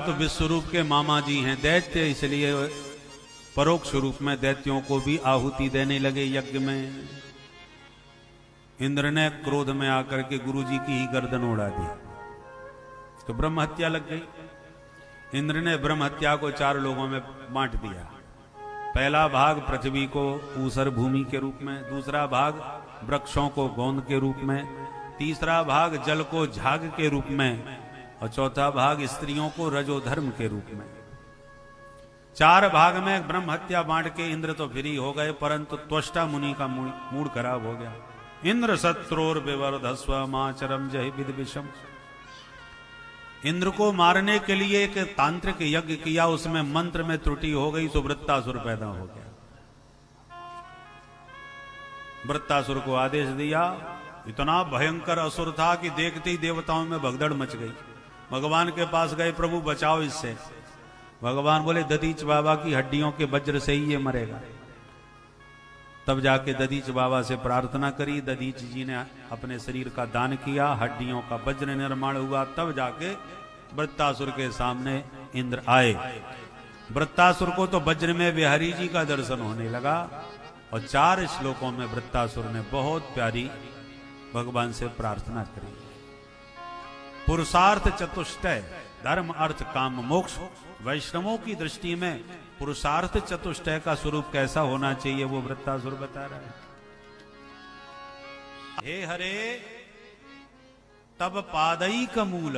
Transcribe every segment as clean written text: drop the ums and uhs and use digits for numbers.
परंतु विश्वरूप के मामा जी हैं दैत्य, इसलिए परोक्ष रूप में दैत्यों को भी आहुति देने लगे यज्ञ में। इंद्र ने क्रोध में आकर के गुरु जी की ही गर्दन उड़ा दी, तो ब्रह्म हत्या लग गई। इंद्र ने ब्रह्म हत्या को 4 लोगों में बांट दिया। पहला भाग पृथ्वी को ऊसर भूमि के रूप में, दूसरा भाग वृक्षों को गोंद के रूप में, तीसरा भाग जल को झाग के रूप में, और चौथा भाग स्त्रियों को रजोधर्म के रूप में। 4 भाग में ब्रह्म हत्या बांट के इंद्र तो फ्री हो गए, परंतु त्वष्टा मुनि का मूड खराब हो गया। इंद्र शत्रुर विवर्धस्व माचरम जहि विद विषम। इंद्र को मारने के लिए एक तांत्रिक यज्ञ किया, उसमें मंत्र में त्रुटि हो गई तो वृत्तासुर पैदा हो गया। वृत्तासुर को आदेश दिया, इतना भयंकर असुर था कि देखते ही देवताओं में भगदड़ मच गई। भगवान के पास गए, प्रभु बचाओ इससे। भगवान बोले दधीच बाबा की हड्डियों के वज्र से ही ये मरेगा। तब जाके दधीच बाबा से प्रार्थना करी, दधीच जी ने अपने शरीर का दान किया, हड्डियों का वज्र निर्माण हुआ। तब जाके वृत्तासुर के सामने इंद्र आए। वृत्तासुर को तो वज्र में बिहारी जी का दर्शन होने लगा, और 4 श्लोकों में वृत्तासुर ने बहुत प्यारी भगवान से प्रार्थना करी। पुरुषार्थ चतुष्टय, धर्म अर्थ काम मोक्ष। वैष्णवों की दृष्टि में पुरुषार्थ चतुष्टय का स्वरूप कैसा होना चाहिए वो वृत्तासुर बता रहा है। हे हरे तब पादई का मूल,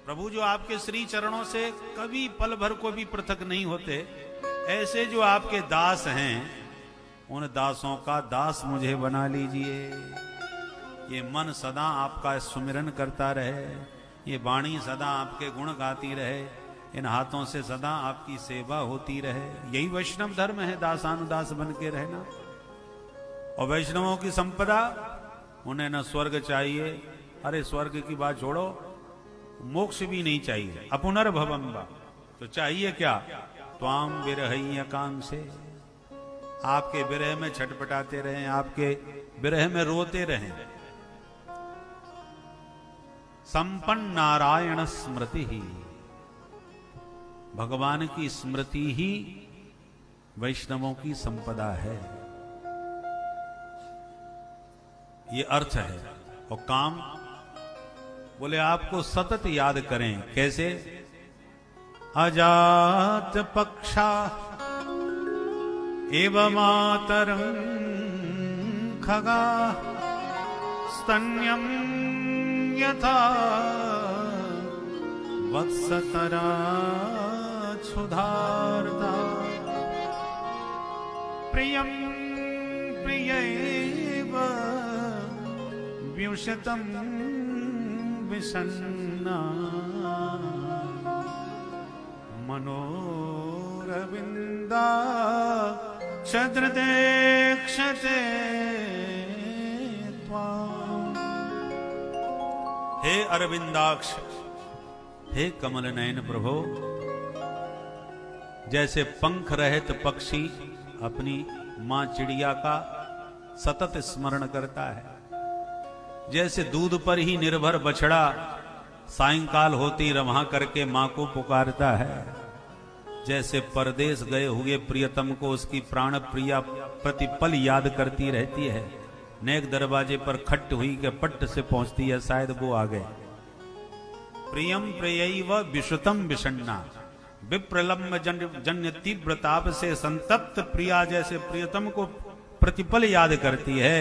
प्रभु जो आपके श्री चरणों से कभी पल भर को भी पृथक नहीं होते, ऐसे जो आपके दास हैं उन दासों का दास मुझे बना लीजिए। ये मन सदा आपका सुमिरन करता रहे, ये वाणी सदा आपके गुण गाती रहे, इन हाथों से सदा आपकी सेवा होती रहे। यही वैष्णव धर्म है, दासानुदास बन के रहना। और वैष्णवों की संपदा, उन्हें न स्वर्ग चाहिए, अरे स्वर्ग की बात छोड़ो, मोक्ष भी नहीं चाहिए, अपुनर्भवम वा। तो चाहिए क्या? त्वाम विरहय्य काम से, आपके विरह में छटपटाते रहें, आपके विरह में रोते रहें। संपन्न नारायण स्मृति ही, भगवान की स्मृति ही वैष्णवों की संपदा है, ये अर्थ है। और काम बोले आपको सतत याद करें, कैसे? अजात पक्षा एवं मातरं खगा स्तन्यं यथा वत्सतरा क्षुधार्ता प्रियं प्रियैव व्युषितं विषन्ना मनोरविन्दा क्षद्रदेक्षते त्वाम्। हे अरविंदाक्ष, हे कमल नयन प्रभो, जैसे पंख रहित पक्षी अपनी मां चिड़िया का सतत स्मरण करता है, जैसे दूध पर ही निर्भर बछड़ा सायंकाल होती रवां करके मां को पुकारता है, जैसे परदेश गए हुए प्रियतम को उसकी प्राण प्रिया प्रतिपल याद करती रहती है, नेक दरवाजे पर खट्ट हुई के पट्ट से पहुंचती है, शायद वो आ गए। प्रियम प्रियैव विश्रुतम विषण्णा, विप्रलम्ब जन्य तीव्र ताप से संतप्त प्रिया जैसे प्रियतम को प्रतिपल याद करती है,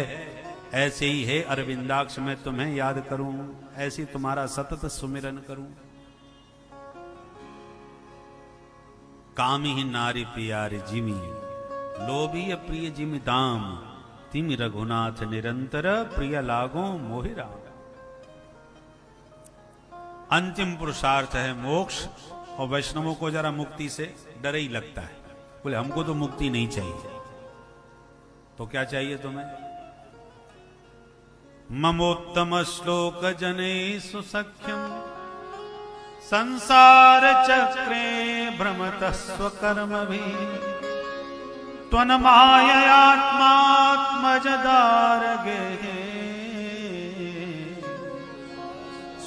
ऐसे ही है अरविंदाक्ष मैं तुम्हें याद करूं, ऐसी तुम्हारा सतत सुमिरन करूं। कामी ही नारी प्यार जिमी, लोभी प्रिय जिमि दाम, तिमि रघुनाथ निरंतर प्रिय लागो मोहिरा। अंतिम पुरुषार्थ है मोक्ष, और वैष्णवों को जरा मुक्ति से डर ही लगता है, बोले हमको तो मुक्ति नहीं चाहिए। तो क्या चाहिए तुम्हें? ममोत्तम श्लोक जने सुसख्यम संसार चक्रे भ्रमत स्वकर्म भी त्वन माययात्मात्मजदार गे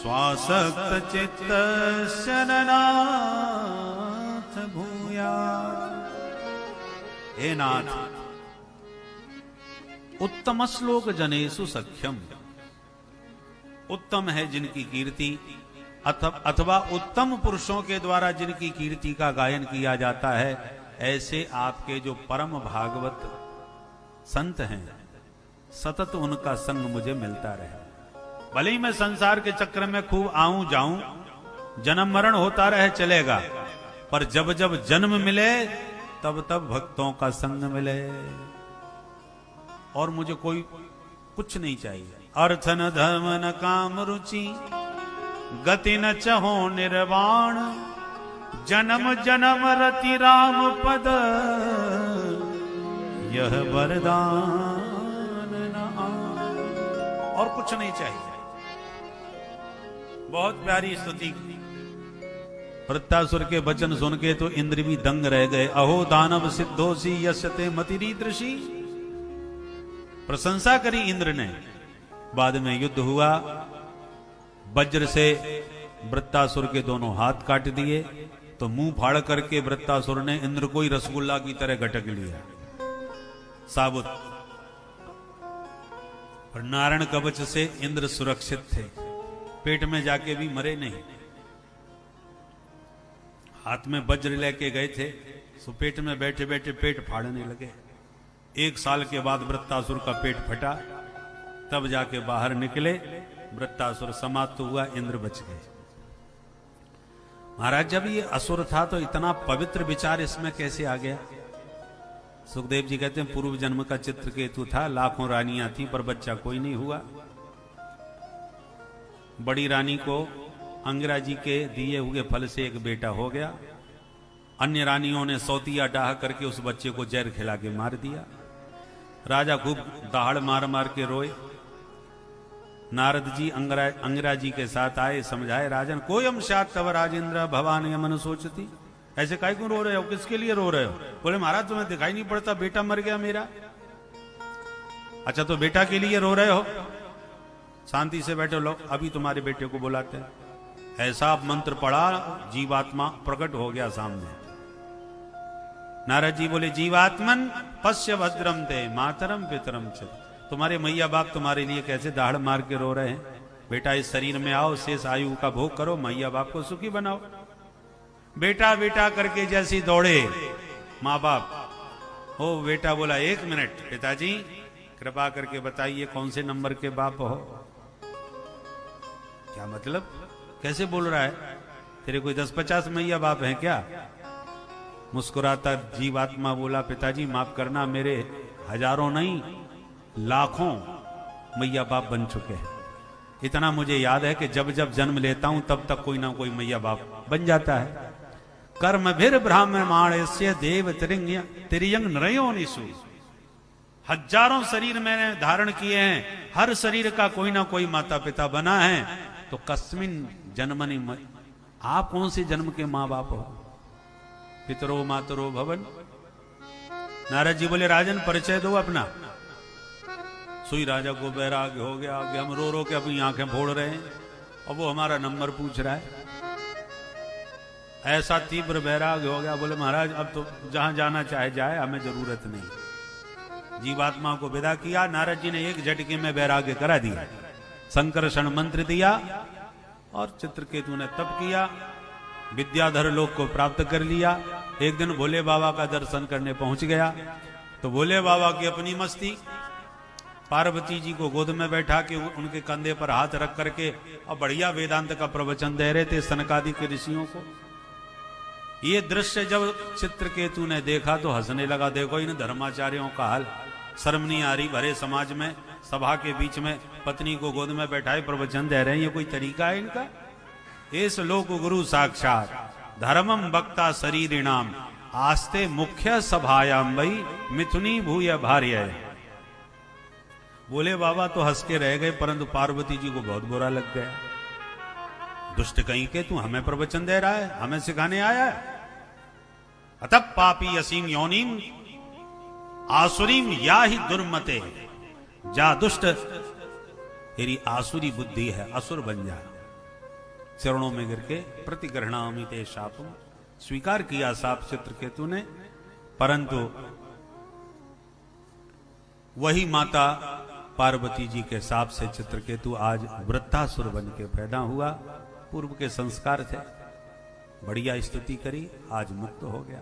स्वासक्त चित्त शरणाथ भूया। हे नाथ, उत्तम श्लोक जनेषु सख्यम, उत्तम है जिनकी कीर्ति अथवा उत्तम पुरुषों के द्वारा जिनकी कीर्ति का गायन किया जाता है, ऐसे आपके जो परम भागवत संत हैं, सतत उनका संग मुझे मिलता रहे। भले ही मैं संसार के चक्र में खूब आऊं जाऊं, जन्म मरण होता रहे चलेगा, पर जब जब जन्म मिले तब तब भक्तों का संग मिले, और मुझे कोई कुछ नहीं चाहिए। अर्थ न धर्म न काम रुचि, गति न चहो निर्वाण, जन्म जन्म रति राम पद, यह वरदान न आन। और कुछ नहीं चाहिए। बहुत प्यारी स्तुति। वृत्तासुर के वचन सुन के तो इंद्र भी दंग रह गए। अहो दानव सिद्धोसी यस्यते मतिरीदृशी। प्रशंसा करी इंद्र ने। बाद में युद्ध हुआ, वज्र से वृत्तासुर के दोनों हाथ काट दिए, तो मुंह फाड़ करके वृत्तासुर ने इंद्र को ही रसगुल्ला की तरह गटक लिया साबुत। और नारायण कवच से इंद्र सुरक्षित थे, पेट में जाके भी मरे नहीं। हाथ में वज्र लेके गए थे, सो पेट में बैठे बैठे पेट फाड़ने लगे। 1 साल के बाद वृत्तासुर का पेट फटा, तब जाके बाहर निकले, वृत्तासुर समाप्त हुआ, इंद्र बच गए। महाराज, जब ये असुर था तो इतना पवित्र विचार इसमें कैसे आ गया? सुखदेव जी कहते हैं पूर्व जन्म का चित्रकेतु था, लाखों रानियां थी पर बच्चा कोई नहीं हुआ। बड़ी रानी को अंगिरा जी के दिए हुए फल से एक बेटा हो गया। अन्य रानियों ने सौतिया डाह करके उस बच्चे को जहर खिला के मार दिया। राजा खूब दहाड़ मार मार के रोए। नारद जी अंगिरा जी के साथ आए, समझाए, राजन कोयम शात तव राजेंद्र भवान यमन सोचती। ऐसे काहे क्यों रो रहे हो, किसके लिए रो रहे हो? बोले महाराज तुम्हें दिखाई नहीं पड़ता, बेटा मर गया मेरा। अच्छा तो बेटा के लिए रो रहे हो? शांति से बैठो, लो अभी तुम्हारे बेटे को बुलाते हैं। ऐसा मंत्र पढ़ा, जीवात्मा प्रकट हो गया सामने। नारद जी बोले, जीवात्मन पश्य भद्रम ते मातरम पितरम च। तुम्हारे मैया बाप तुम्हारे लिए कैसे दाढ़ मार के रो रहे हैं। बेटा इस शरीर में आओ, शेष आयु का भोग करो, मैया बाप को सुखी बनाओ। बेटा बेटा करके जैसी दौड़े माँ बाप। ओ बेटा बोला, 1 मिनट पिताजी कृपा करके बताइए कौन से नंबर के बाप हो? क्या मतलब, कैसे बोल रहा है? तेरे कोई 10-50 मैया बाप हैं क्या? मुस्कुराता जीवात्मा बोला, पिताजी माफ करना, मेरे हजारों नहीं लाखों मैया बाप बन चुके हैं। इतना मुझे याद है कि जब जब जन्म लेता हूं तब तक कोई ना कोई मैया बाप बन जाता है। कर्म भीर ब्राह्मण से देव तिरियंग नरयो निशु। हजारों शरीर मैंने धारण किए हैं, हर शरीर का कोई ना कोई माता पिता बना है। तो कस्मिन जन्मनि, आप कौन से जन्म के माँ बाप हो? पितरो मातरो भवन। नारद जी बोले, राजन परिचय दो अपना। सुई राजा को वैराग्य हो गया कि हम रो रो के अपनी आंखें फोड़ रहे हैं और वो हमारा नंबर पूछ रहा है। ऐसा तीव्र वैराग्य हो गया, बोले महाराज अब तो जहां जाना चाहे जाए, हमें जरूरत नहीं। जीवात्मा को विदा किया। नारद जी ने एक झटके में वैराग्य करा दिया, संकर्षण मंत्र दिया और चित्रकेतु ने तप किया, विद्याधर लोक को प्राप्त कर लिया। एक दिन भोले बाबा का दर्शन करने पहुंच गया तो भोले बाबा की अपनी मस्ती, पार्वती जी को गोद में बैठा के उनके कंधे पर हाथ रख करके और बढ़िया वेदांत का प्रवचन दे रहे थे सनकादि के ऋषियों को। ये दृश्य जब चित्रकेतु ने देखा तो हंसने लगा। देखो इन धर्माचार्यों का हाल, शर्म नहीं आ रही, भरे समाज में सभा के बीच में पत्नी को गोद में बैठाए प्रवचन दे रहे हैं, ये कोई तरीका है इनका? एस लोक गुरु साक्षात धर्मम वक्ता शरीरिणाम आस्ते मुख्य सभायाम वही मिथुनी भूय भार्य। बोले बाबा तो हंस के रह गए, परंतु पार्वती जी को बहुत बुरा लग गया। दुष्ट कहीं के तू हमें प्रवचन दे रहा है, हमें सिखाने आया है। अतः पापी असीम योनिम आसुरीम या ही दुर्मते। जा दुष्ट, तेरी आसुरी बुद्धि है, असुर बन जा। चरणों में गिर के प्रतिग्रहणामि ते शापम, स्वीकार किया साप चित्रकेतु ने। परंतु वही माता पार्वती जी के साप से चित्रकेतु आज वृत्तासुर बन के पैदा हुआ। पूर्व के संस्कार थे, बढ़िया स्तुति करी, आज मुक्त हो गया।